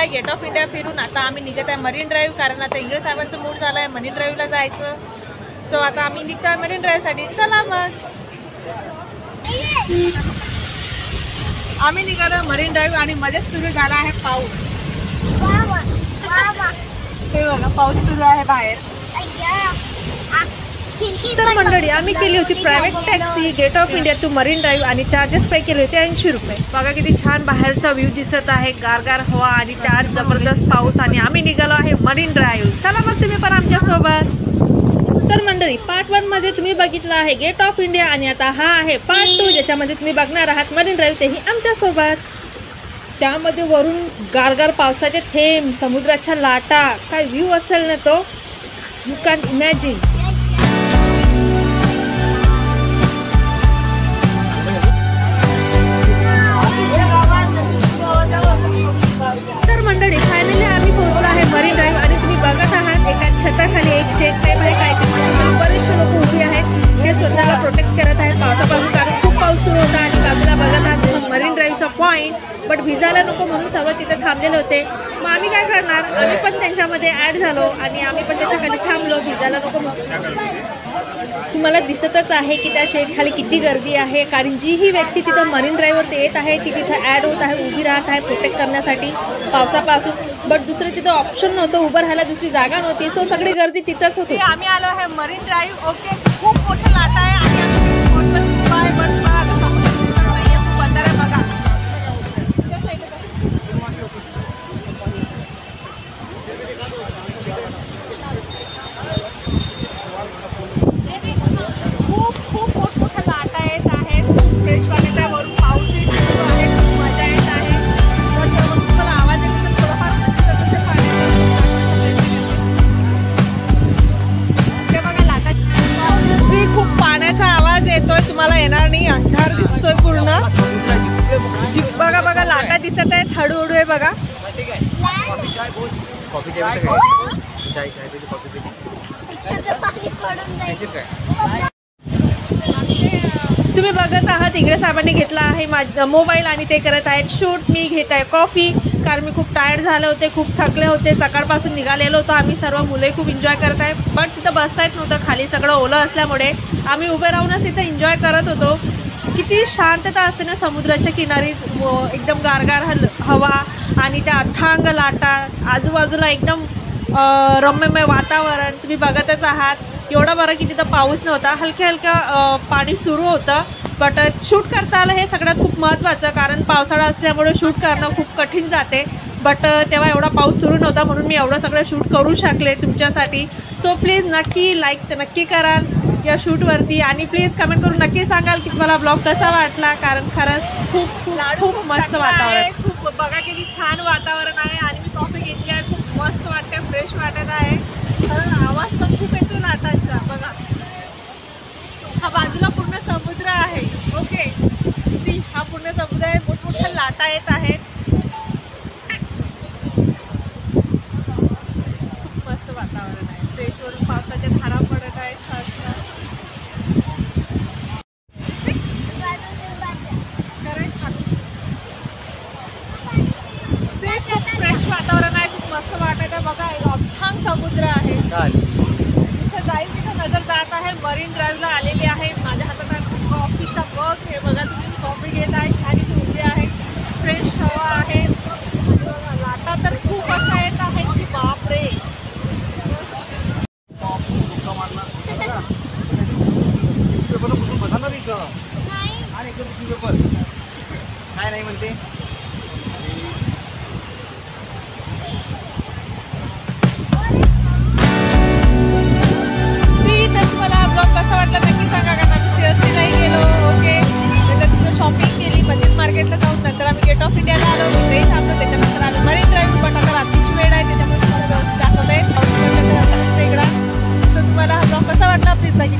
आहे gate of India फिरून. आता आम्ही निघत आहे मरीन ड्राईव्ह, कारण आता इंग्रज साहेबांचं मूड झालं आहे मरीन ड्राईव्हला जायचं. सो आता आम्ही निघतो आहे मरीन ड्राईव्हसाठी. चला मग आम्ही निघालो मरीन ड्राईव्ह आणि मध्येच सुरू झाला आहे पाऊस. हे बघा पाऊस सुरू आहे बाहेर. तर मंडळी आम्ही केली होती private taxi Gate of India to Marine Drive आणि चार्जेस पे केले होते 80 रुपये. बघा किती छान बाहेरचा व्ह्यू दिसत आहे, गारगार हवा आणि त्यात जबरदस्त पाऊस आणि आम्ही निघालो आहे मरीन ड्राईव्ह. चला मग तुम्ही पण आमच्या सोबत. तर मंडळी पार्ट 1 मध्ये तुम्ही बघितलं आहे गेट ऑफ इंडिया आणि आता हा आहे पार्ट 2 ज्याच्यामध्ये तुम्ही बघणार आहात मरीन ड्राईव्ह, तेही आमच्या सोबत. त्यामध्ये वरून गारगार पावसाचे थेंब, समुद्राच्या लाटा, काय व्ह्यू असेल ना तो, यू कॅन इमॅजिन. तर मंडळी फायनली आम्ही पोहोचलो आहे मरीन ड्राईव्ह आणि तुम्ही बघत आहात एका छताखाली एक शेड टाईप आहे, काय तिथे बरेचसे लोक उभी आहेत. हे स्वतःला प्रोटेक्ट करत आहेत पावसापासून, कारण खूप पाऊस सुरू होता आणि बाजूला बघत आहात मरीन ड्राईव्हचा पॉईंट. बट भिजायला नको म्हणून सर्व तिथे थांबलेले होते. मग आम्ही काय करणार, आम्ही पण त्यांच्यामध्ये ॲड झालो आणि आम्ही पण त्याच्याखाली थांबलो भिजायला नको म्हणून. तुम्हाला दिसतच आहे की त्या शेडखाली किती गर्दी आहे, कारण जी ही व्यक्ती तिथं मरीन ड्राईव्हवरती येत आहे ती तिथं ॲड होत आहे, उभी राहत आहे प्रोटेक्ट करण्यासाठी पावसापासून. बट दुसरं तिथं ऑप्शन नव्हतं, उभं राहायला दुसरी जागा नव्हती. सो सगळी गर्दी तिथंच होती. आम्ही आलो आहे मरीन ड्राईव्ह. ओके, खूप मोठं लाटा आहे आणि आम्ही स्पॉटवर उभा आहे. बट बघा समुद्र दिसत नाही आहे, खूप अंधार आहे. बघा तुम्हाला येणार नाही, अंधार दिसतोय पूर्ण. बघा बघा लाटा दिसत आहेत, हळूहळू आहे बघा. तुम्ही बघत आहात इंग्रज साहेबांनी घेतला आहे माझा मोबाईल आणि ते करत आहेत शूट. मी घेत आहे कॉफी, कारण मी खूप टायर्ड झाले होते, खूप थकले होते. सकाळपासून निघालेलो होतो आम्ही सर्व, मुले खूप एन्जॉय करत आहे. बट तिथं बसता येत नव्हतं, खाली सगळं ओलं असल्यामुळे आम्ही उभे राहूनच तिथं एन्जॉय करत होतो. किती शांतता असते ना समुद्राच्या किनारी, एकदम गारगार हवा आणि त्या अथांग लाटा, आजूबाजूला एकदम रम्यमय वातावरण तुम्ही बघतच आहात. एवढं बरं की तिथं पाऊस नव्हता, हलक्या हलक्या पाणी सुरू होतं. बट शूट करता आलं हे सगळ्यात खूप महत्त्वाचं, कारण पावसाळा असल्यामुळे शूट करणं खूप कठीण जाते. बट तेव्हा एवढा पाऊस सुरू नव्हता म्हणून मी एवढं सगळं शूट करू शकले तुमच्यासाठी. सो प्लीज नक्की लाईक नक्की कराल या शूटवरती आणि प्लीज कमेंट करून नक्की सांगाल की तुम्हाला ब्लॉग कसा वाटला, कारण खरंच खूप खूप खूप मस्त वातावरण. खूप बघा किती छान वातावरण आहे आणि मी कॉफी घेतली आहे, खूप मस्त वाटते, फ्रेश वाटत आहे. आवाज पण खूप येतो लाटांचा. बघा हा बाजूला पूर्ण समुद्र आहे. ओके सी, हा पूर्ण समुद्र आहे, मोठमोठ्या लाटा येत आहेत. खूप मस्त वातावरण आहे, फ्रेशवरून पावसाच्या धारा पडत आहेत. खूप फ्रेश वातावरण आहे, खूप मस्त वाटत आहे. बघा अथांग समुद्र आहे, तिथं जाईल तिथं नजर जात आहे. मरीन ड्राईव्हला आलेली आहे. माझ्या हातात आहे कॉफीचा कप. हे बघा तुम्ही कॉफी घेत आहे, छान इथे उभी आहे, फ्रेश हवा आहे. लाटा तर खूप अशा येत आहेत की बापरे. काय नाही म्हणते. कसा वाटला नक्की सांगा, कारण आम्ही सीएसटी नाही गेलो. ओके, नंतर तिथं शॉपिंग केली, बजेट मार्केटला जाऊन नंतर आम्ही गेट ऑफ इंडियाला आलो, तिथेही थांबलो. त्याच्यानंतर आम्ही मरीन ड्राईव्ह. पण आता रात्रीची वेळ आहे त्याच्यामुळे तुम्हाला दाखवत आहे पाऊस पडलं तर आता इकडं. सो तुम्हाला हा ब्लॉग कसा वाटला प्लीज लाईक